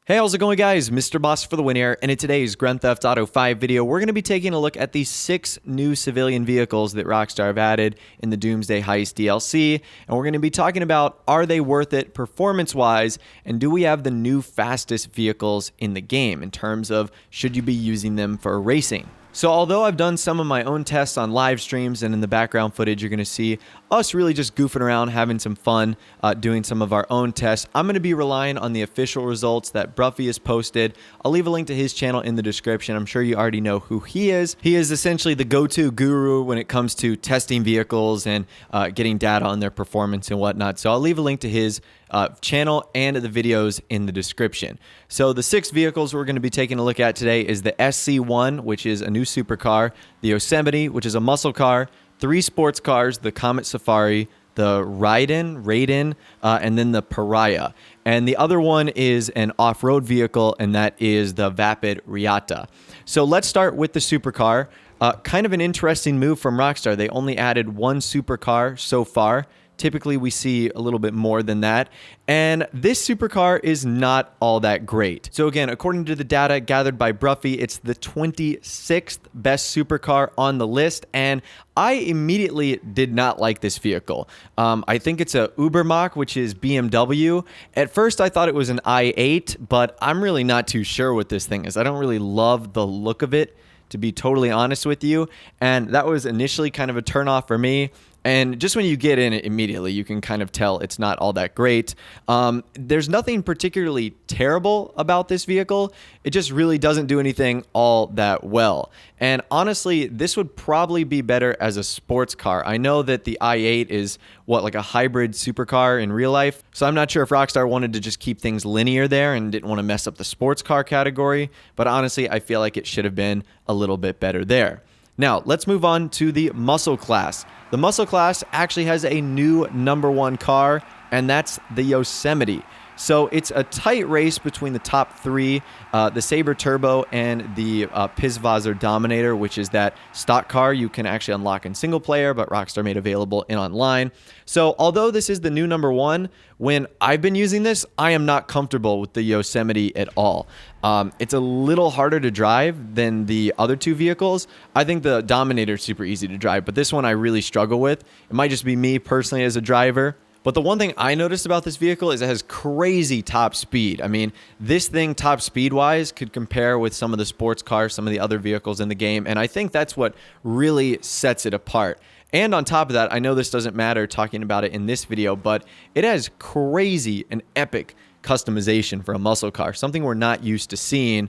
Hey, how's it going, guys? Mr. Boss for the win here, and in today's Grand Theft Auto 5 video, we're going to be taking a look at the 6 new civilian vehicles that Rockstar have added in the Doomsday Heist DLC, and we're going to be talking about, are they worth it performance-wise, and do we have the new fastest vehicles in the game in terms of should you be using them for racing? So although I've done some of my own tests on live streams, and in the background footage you're going to see us really just goofing around, having some fun, doing some of our own tests, I'm going to be relying on the official results that Broughy has posted. I'll leave a link to his channel in the description. I'm sure you already know who he is. He is essentially the go-to guru when it comes to testing vehicles and getting data on their performance and whatnot. So I'll leave a link to his channel and the videos in the description. So the 6 vehicles we're going to be taking a look at today is the SC1, which is a new supercar, the Yosemite, which is a muscle car, 3 sports cars, the Comet Safari, the Raiden, and then the Pariah. And the other one is an off-road vehicle, and that is the Vapid Reata. So let's start with the supercar. Kind of an interesting move from Rockstar. They only added 1 supercar so far. Typically, we see a little bit more than that. And this supercar is not all that great. So again, according to the data gathered by Broughy, it's the 26th best supercar on the list. And I immediately did not like this vehicle. I think it's a Ubermacht, which is BMW. At first, I thought it was an i8, but I'm really not too sure what this thing is. I don't really love the look of it, to be totally honest with you. And that was initially kind of a turnoff for me. And just when you get in it immediately, you can kind of tell it's not all that great. There's nothing particularly terrible about this vehicle. It just really doesn't do anything all that well. And honestly, this would probably be better as a sports car. I know that the i8 is like a hybrid supercar in real life. So I'm not sure if Rockstar wanted to just keep things linear there and didn't want to mess up the sports car category. But honestly, I feel like it should have been a little bit better there. Now, let's move on to the muscle class. The muscle class actually has a new #1 car, and that's the Yosemite. So it's a tight race between the top 3, the Sabre Turbo and the Pfister Dominator, which is that stock car you can actually unlock in single player, but Rockstar made available in online. So although this is the new #1, when I've been using this, I am not comfortable with the Yosemite at all. It's a little harder to drive than the other 2 vehicles. I think the Dominator is super easy to drive, but this one I really struggle with. It might just be me personally as a driver. But the one thing I noticed about this vehicle is it has crazy top speed. I mean, this thing top speed-wise could compare with some of the sports cars, some of the other vehicles in the game, and I think that's what really sets it apart. And on top of that, I know this doesn't matter talking about it in this video, but it has crazy and epic customization for a muscle car, something we're not used to seeing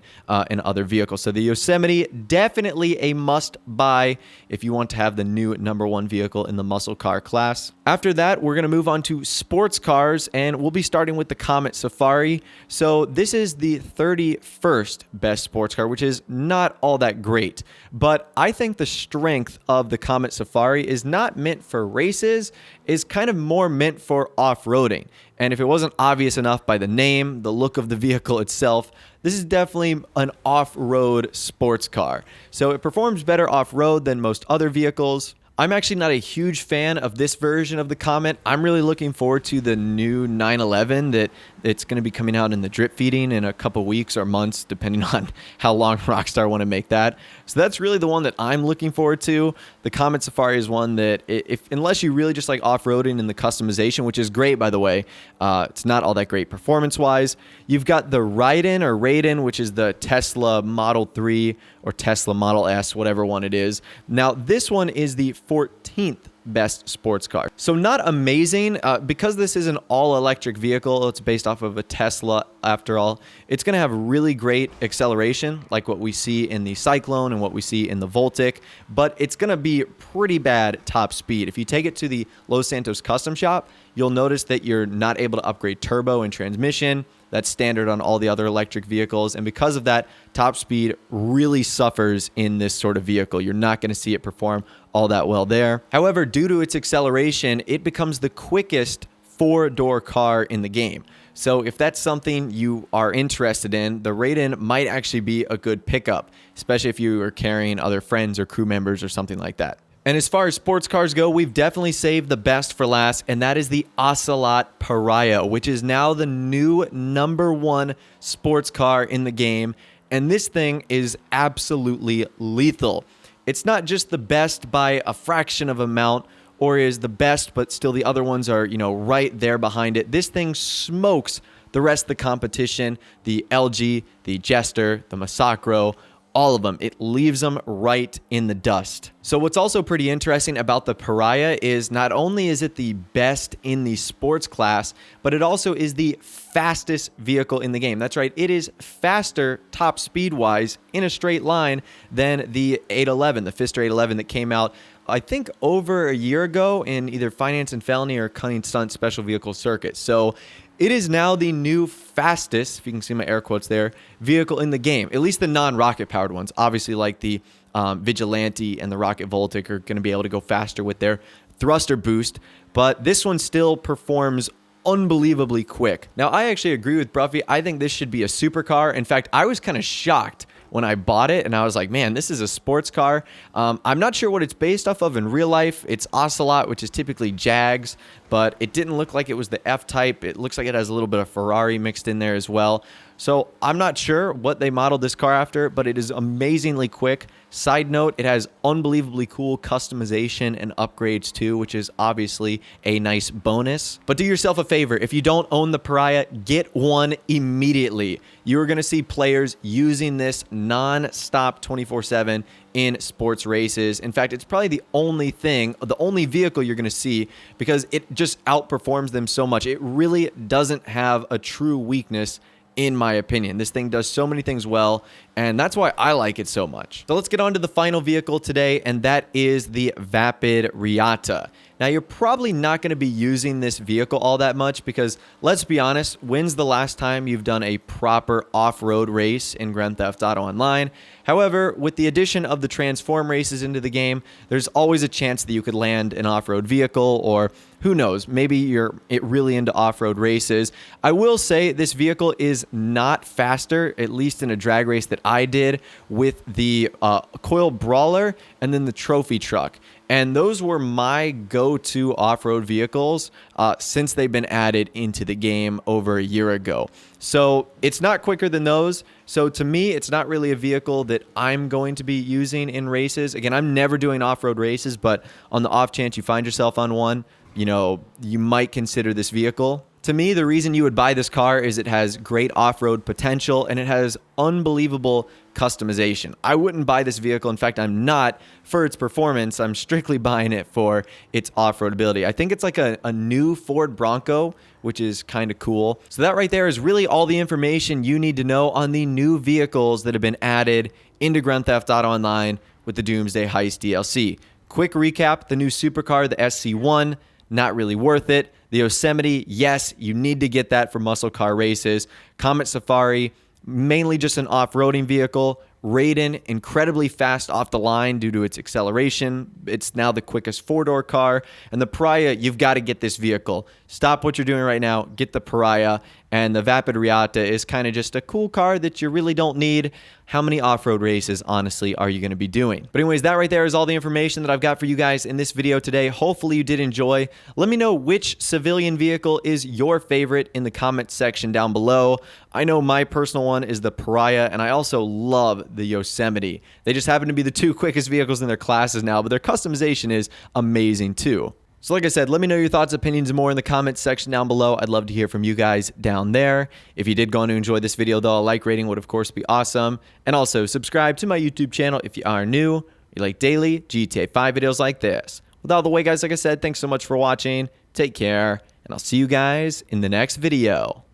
in other vehicles. So the Yosemite, definitely a must buy if you want to have the new #1 vehicle in the muscle car class. After that, we're going to move on to sports cars, and we'll be starting with the Comet Safari. So this is the 31st best sports car, which is not all that great. But I think the strength of the Comet Safari is not meant for races, is kind of more meant for off-roading. And if it wasn't obvious enough by the name, the look of the vehicle itself, this is definitely an off-road sports car. So it performs better off-road than most other vehicles. I'm actually not a huge fan of this version of the Comet. I'm really looking forward to the new 911 that it's going to be coming out in the drip feeding in a couple weeks or months, depending on how long Rockstar want to make that. So that's really the one that I'm looking forward to. The Comet Safari is one that, unless you really just like off-roading and the customization, which is great, by the way, it's not all that great performance-wise. You've got the Raiden, which is the Tesla Model 3 or Tesla Model S, whatever one it is. Now, this one is the 14th best sports car. So not amazing, because this is an all-electric vehicle. It's based off of a Tesla after all. It's going to have really great acceleration, like what we see in the Cyclone and what we see in the Voltic, but it's going to be pretty bad top speed. If you take it to the Los Santos custom shop, you'll notice that you're not able to upgrade turbo and transmission. That's standard on all the other electric vehicles. And because of that, top speed really suffers in this sort of vehicle. You're not going to see it perform all that well there. However, due to its acceleration, it becomes the quickest 4-door car in the game. So if that's something you are interested in, the Raiden might actually be a good pickup, especially if you are carrying other friends or crew members or something like that. And as far as sports cars go, we've definitely saved the best for last, and that is the Ocelot Pariah, which is now the new #1 sports car in the game. And this thing is absolutely lethal. It's not just the best by a fraction of amount, or is the best, but still the other ones are, right there behind it. This thing smokes the rest of the competition, the LG, the Jester, the Massacro, all of them. It leaves them right in the dust. So what's also pretty interesting about the Pariah is not only is it the best in the sports class, but it also is the fastest vehicle in the game. That's right, it is faster top speed wise in a straight line than the 811, the Pfister 811 that came out I think over a year ago in either Finance and Felony or Cunning Stunt Special Vehicle Circuit. So it is now the new fastest, if you can see my air quotes there, vehicle in the game, at least the non-rocket powered ones. Obviously, like the Vigilante and the Rocket Voltic are going to be able to go faster with their thruster boost, but this one still performs unbelievably quick. Now, I actually agree with Broughy. I think this should be a supercar. In fact, I was kind of shocked when I bought it, and I was like, man, this is a sports car. I'm not sure what it's based off of in real life. It's Ocelot, which is typically Jags, but it didn't look like it was the F-Type. It looks like it has a little bit of Ferrari mixed in there as well. So I'm not sure what they modeled this car after, but it is amazingly quick. Side note, it has unbelievably cool customization and upgrades too, which is obviously a nice bonus. But do yourself a favor, if you don't own the Pariah, get one immediately. You are going to see players using this non-stop 24/7 in sports races. In fact, it's probably the only vehicle you're going to see because it just outperforms them so much. It really doesn't have a true weakness, in my opinion. This thing does so many things well, and that's why I like it so much. So let's get on to the final vehicle today, and that is the Vapid Reata. Now, you're probably not going to be using this vehicle all that much because, let's be honest, when's the last time you've done a proper off-road race in Grand Theft Auto Online? However, with the addition of the transform races into the game, there's always a chance that you could land an off-road vehicle, or who knows, maybe you're really into off-road races. I will say this vehicle is not faster, at least in a drag race that I did, with the Coil Brawler and then the Trophy Truck. And those were my go-to off-road vehicles since they've been added into the game over a year ago. So it's not quicker than those. So to me, it's not really a vehicle that I'm going to be using in races. Again, I'm never doing off-road races, but on the off chance you find yourself on one, you might consider this vehicle. To me, the reason you would buy this car is it has great off-road potential and it has unbelievable customization. I wouldn't buy this vehicle. In fact, I'm not for its performance. I'm strictly buying it for its off-road ability. I think it's like a new Ford Bronco, which is kind of cool. So that right there is really all the information you need to know on the new vehicles that have been added into Grand Theft Auto Online with the Doomsday Heist DLC. Quick recap, the new supercar, the SC1, not really worth it. The Yosemite, yes, you need to get that for muscle car races. Comet Safari, mainly just an off-roading vehicle. Raiden, incredibly fast off the line due to its acceleration. It's now the quickest four-door car. And the Pariah, you've got to get this vehicle. Stop what you're doing right now. Get the Pariah. And the Vapid Reata is kind of just a cool car that you really don't need. How many off-road races, honestly, are you going to be doing? But anyways, that right there is all the information that I've got for you guys in this video today. Hopefully you did enjoy. Let me know which civilian vehicle is your favorite in the comment section down below. I know my personal one is the Pariah, and I also love the Yosemite. They just happen to be the two quickest vehicles in their classes now, but their customization is amazing too. So like I said, let me know your thoughts, opinions, and more in the comments section down below. I'd love to hear from you guys down there. If you did go on to enjoy this video, though, a like rating would, of course, be awesome. And also, subscribe to my YouTube channel if you are new. You like daily GTA 5 videos like this. With all the way, guys, like I said, thanks so much for watching. Take care, and I'll see you guys in the next video.